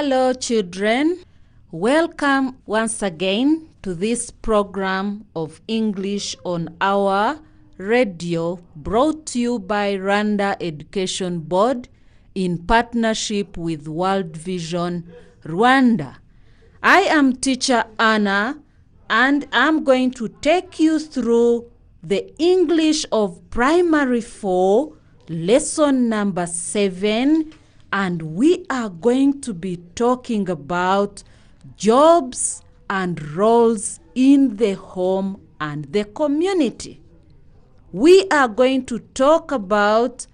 Hello children, welcome once again to this program of English on our radio brought to you by Rwanda Education Board in partnership with World Vision Rwanda. I am teacher Anna and I'm going to take you through the English of Primary 4 lesson number 7, and we are going to be talking about jobs and roles in the home and the community. We are going to talk about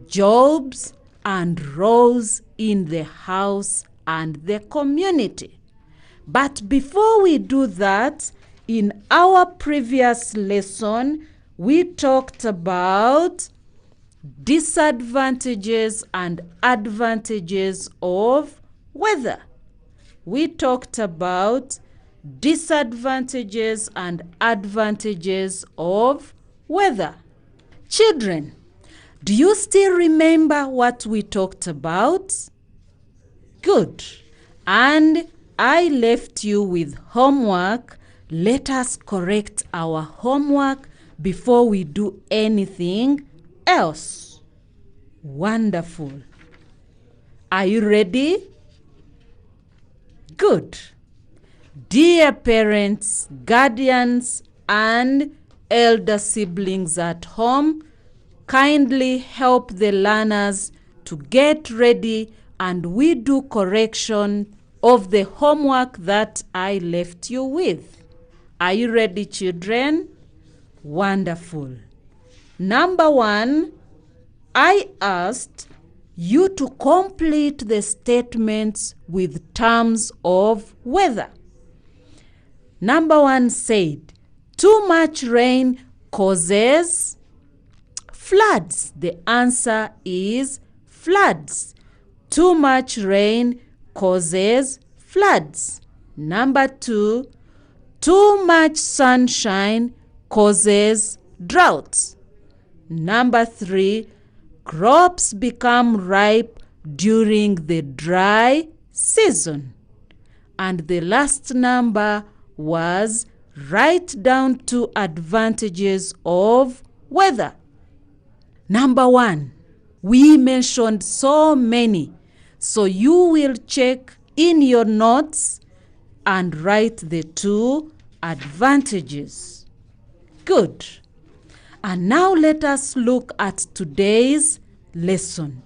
jobs and roles in the house and the community. But before we do that, in our previous lesson, we talked about disadvantages and advantages of weather. We talked about disadvantages and advantages of weather. Children, do you still remember what we talked about? Good. And I left you with homework. Let us correct our homework before we do anything else. Wonderful. Are you ready? Good. Dear parents, guardians, and elder siblings at home, kindly help the learners to get ready and we do correction of the homework that I left you with. Are you ready, children? Wonderful. Number 1, I asked you to complete the statements with terms of weather. Number 1 said, too much rain causes floods. The answer is floods. Too much rain causes floods. Number 2, too much sunshine causes droughts. Number 3, crops become ripe during the dry season. And the last number was write down 2 advantages of weather. Number 1, we mentioned so many. So you will check in your notes and write the 2 advantages. Good. And now let us look at today's lesson.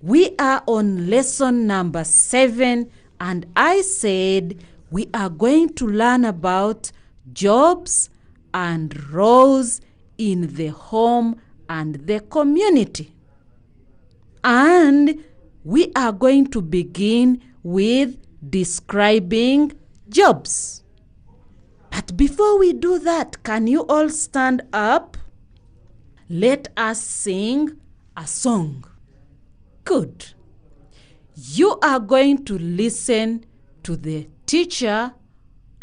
We are on lesson number 7, and I said we are going to learn about jobs and roles in the home and the community. And we are going to begin with describing jobs. But before we do that, can you all stand up? Let us sing a song. Good. You are going to listen to the teacher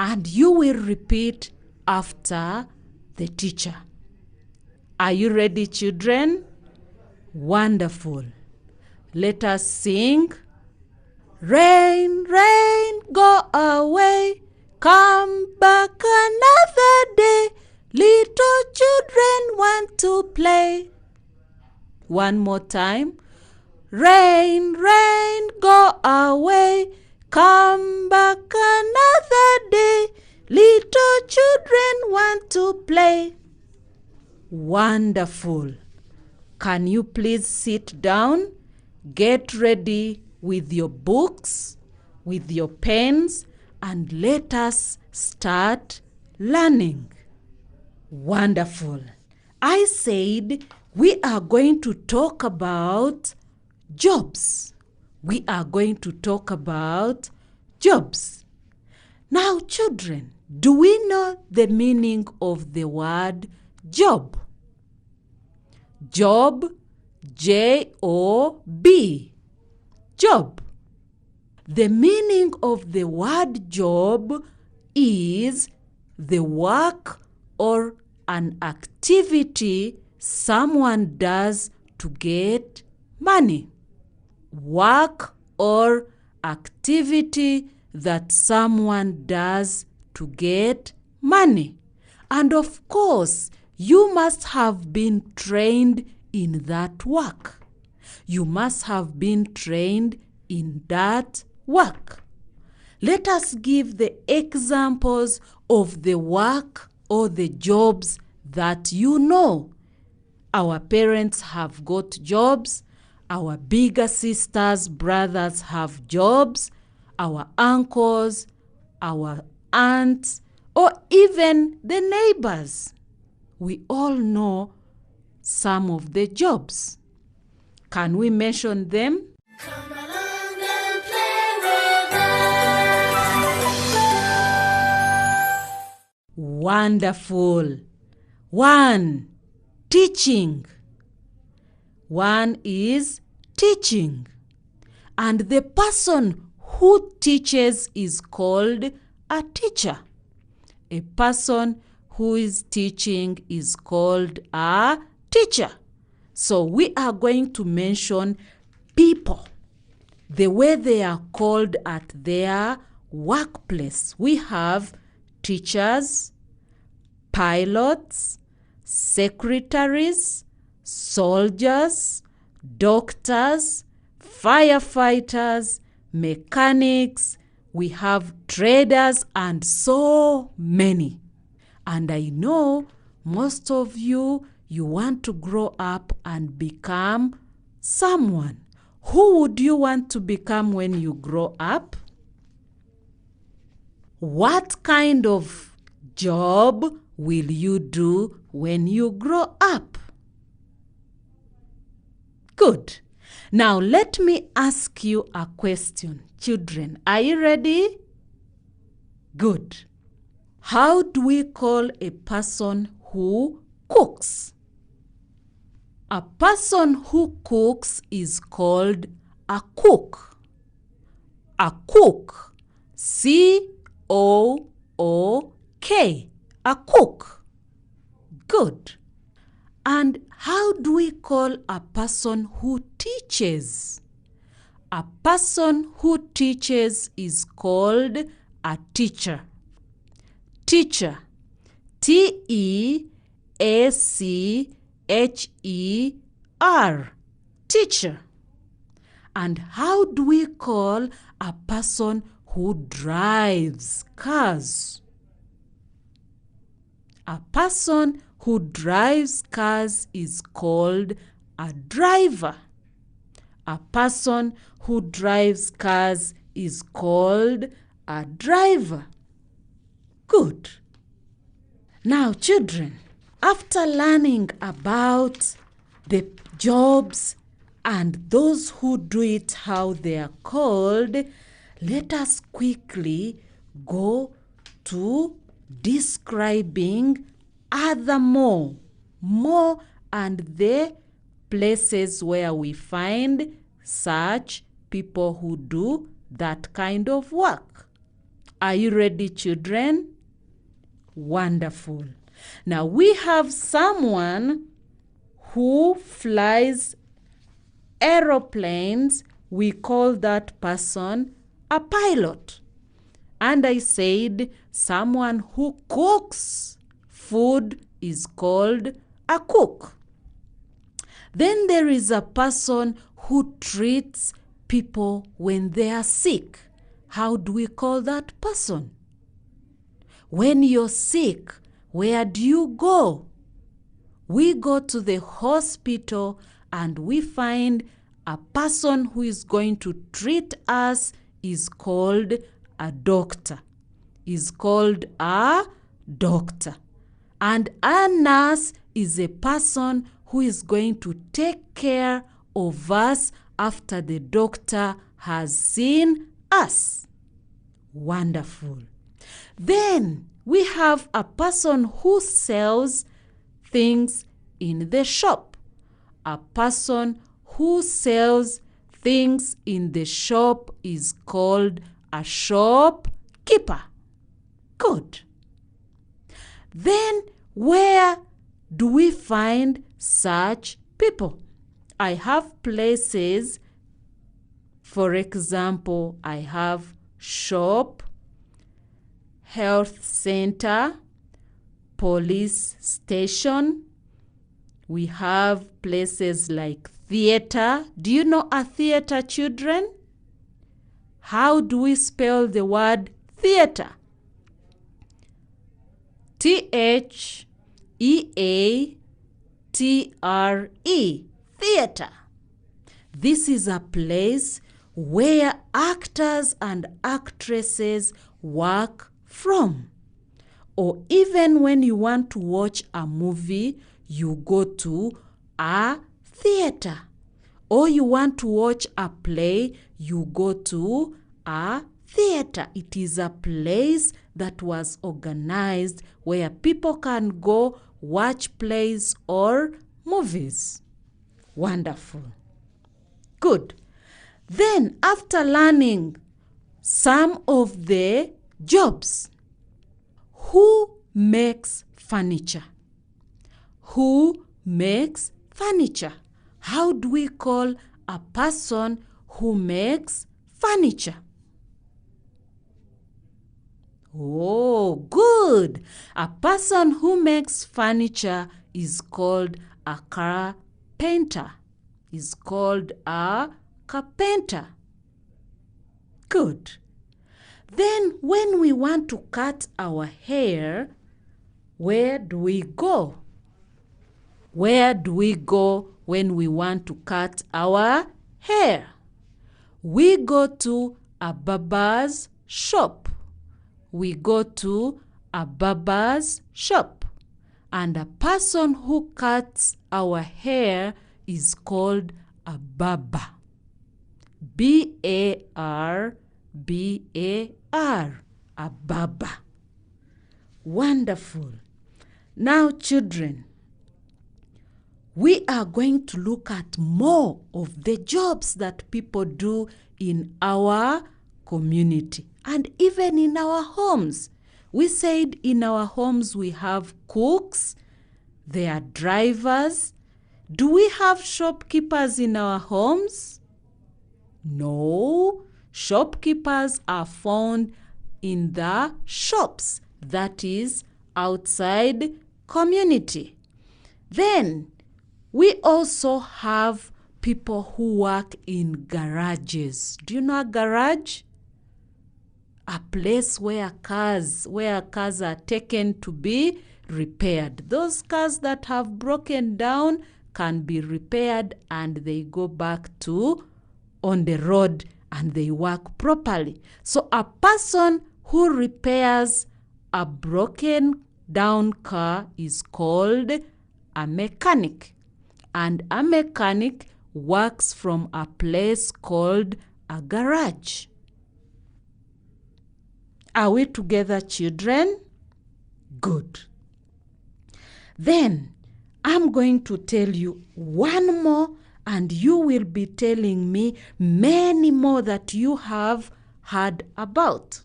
and you will repeat after the teacher. Are you ready, children? Wonderful. Let us sing. Rain, rain, go away. Come back another day. Little children want to play. One more time. Rain, rain, go away. Come back another day. Little children want to play. Wonderful. Can you please sit down? Get ready with your books, with your pens, and let us start learning. Wonderful. I said we are going to talk about jobs. We are going to talk about jobs. Now, children, do we know the meaning of the word job? Job, J-O-B. Job. The meaning of the word job is the work or an activity someone does to get money. Work or activity that someone does to get money. And of course, you must have been trained in that work. You must have been trained in that work. Let us give the examples of the work or the jobs that you know. Our parents have got jobs. Our bigger sisters, brothers have jobs. Our uncles, our aunts, or even the neighbors. We all know some of the jobs. Can we mention them? Come along and play with us. Wonderful. 1. Teaching. One is teaching. And the person who teaches is called a teacher. A person who is teaching is called a teacher. So we are going to mention people, the way they are called at their workplace. We have teachers, pilots, secretaries, soldiers, doctors, firefighters, mechanics. We have traders and so many. And I know most of you want to grow up and become someone. Who would you want to become when you grow up? What kind of job will you do when you grow up? Good. Now let me ask you a question. Children, are you ready? Good. How do we call a person who cooks? A person who cooks is called a cook. A cook. C-O-O-K. A cook. Good. And how do we call a person who teaches? A person who teaches is called a teacher. Teacher. T-E-A-C-H-E-R. Teacher. And how do we call a person who drives cars? A person who drives cars is called a driver. A person who drives cars is called a driver. Good. Now, children, after learning about the jobs and those who do it, how they are called, let us quickly go to describing other more and the places where we find such people who do that kind of work. Are you ready, children? Wonderful. Now we have someone who flies aeroplanes. We call that person a pilot. And I said someone who cooks food is called a cook. Then there is a person who treats people when they are sick. How do we call that person? When you're sick, where do you go? We go to the hospital and we find a person who is going to treat us is called a doctor. Is called a doctor. And a nurse is a person who is going to take care of us after the doctor has seen us. Wonderful. Then we have a person who sells things in the shop. A person who sells things in the shop is called a shopkeeper. Good. Then where do we find such people? I have places For example, I have shop, health center, police station. We have places like theater. Do you know a theater, children? How do we spell the word theater? Theatre, theater. This is a place where actors and actresses work from. Or even when you want to watch a movie, you go to a theater. Or you want to watch a play, you go to a theater. It is a place that was organized where people can go watch plays or movies. Wonderful. Good. Then, after learning some of the jobs, who makes furniture? Who makes furniture? How do we call a person who makes furniture? Oh, good. A person who makes furniture is called a carpenter. Is called a carpenter. Good. Then when we want to cut our hair, where do we go? Where do we go when we want to cut our hair? We go to a barber's shop. We go to a barber's shop. And a person who cuts our hair is called a barber. B-A-R-B-A-R, a barber. Wonderful. Now, children, we are going to look at more of the jobs that people do in our community and even in our homes. We said in our homes we have cooks, there are drivers. Do we have shopkeepers in our homes? No. Shopkeepers are found in the shops, that is, outside community. Then, we also have people who work in garages. Do you know a garage? A place where cars are taken to be repaired. Those cars that have broken down can be repaired and they go back to on the road and they work properly. So a person who repairs a broken down car is called a mechanic. And a mechanic works from a place called a garage. Are we together, children? Good. Then, I'm going to tell you one more and you will be telling me many more that you have heard about.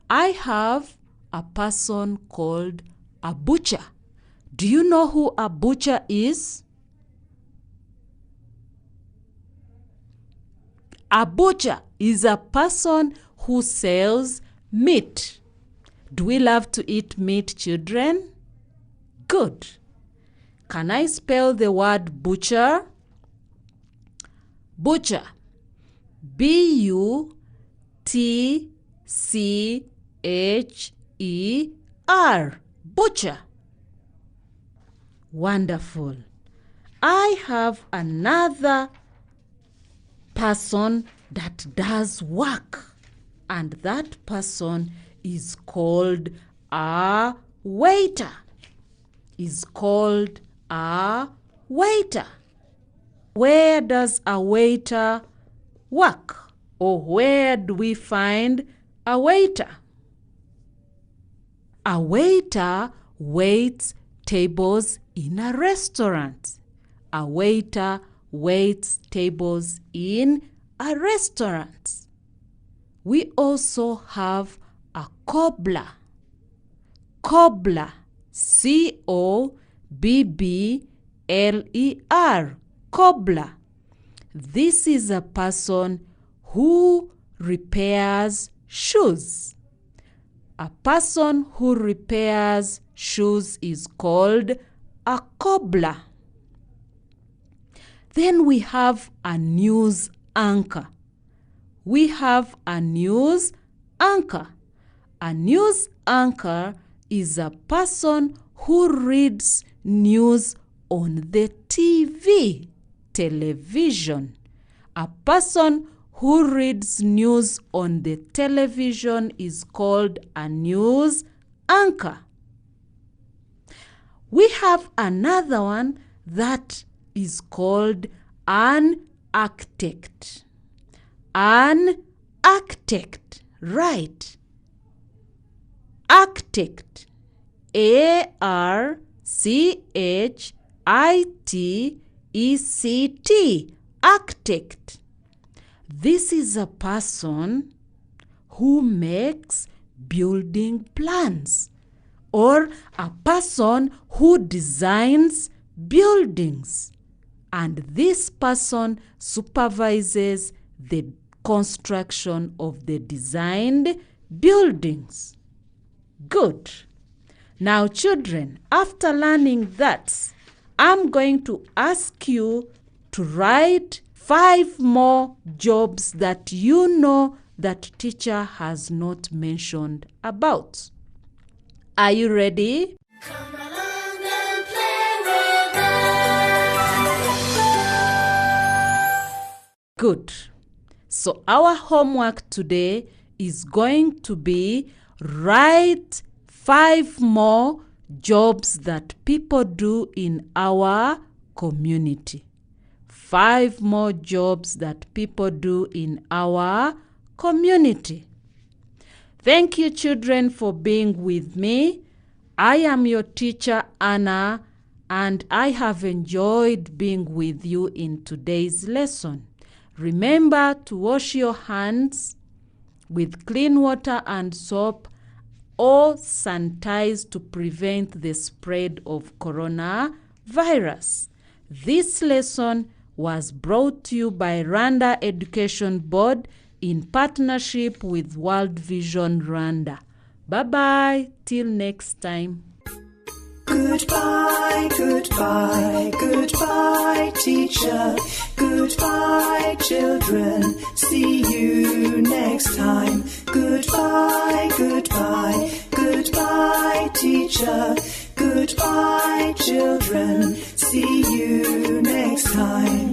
I have a person called a butcher. Do you know who a butcher is? A butcher is a person who sells meat. Do we love to eat meat, children? Good. Can I spell the word butcher? Butcher. B-U-T-C-H-E-R. Butcher. Wonderful. I have another person that does work, and that person is called a waiter. Is called a waiter. Where does a waiter work? Or where do we find a waiter? A waiter waits tables in a restaurant. A waiter waits tables in a restaurant. We also have a cobbler. Cobbler. C-O-B-B-L-E-R. Cobbler. This is a person who repairs shoes. A person who repairs shoes is called a cobbler. Then we have a news anchor. We have a news anchor. A news anchor is a person who reads news on the television. A person who reads news on the television is called a news anchor. We have another one that is called an architect. An architect, right. Architect. ARCHITECT. Architect. This is a person who makes building plans, or a person who designs buildings. And this person supervises the construction of the designed buildings. Good. Now, children, after learning that, I'm going to ask you to write 5 more jobs that you know that teacher has not mentioned about. Are you ready? Come along and play with us. Good. So our homework today is going to be write 5 more jobs that people do in our community. 5 more jobs that people do in our community. Thank you, children, for being with me. I am your teacher, Anna, and I have enjoyed being with you in today's lesson. Remember to wash your hands with clean water and soap, or sanitize to prevent the spread of coronavirus. This lesson was brought to you by Rwanda Education Board in partnership with World Vision Rwanda. Bye-bye. Till next time. Goodbye, goodbye, goodbye, teacher. Goodbye, children. See you next time. Goodbye, goodbye, goodbye, teacher. Goodbye, children. See you next time.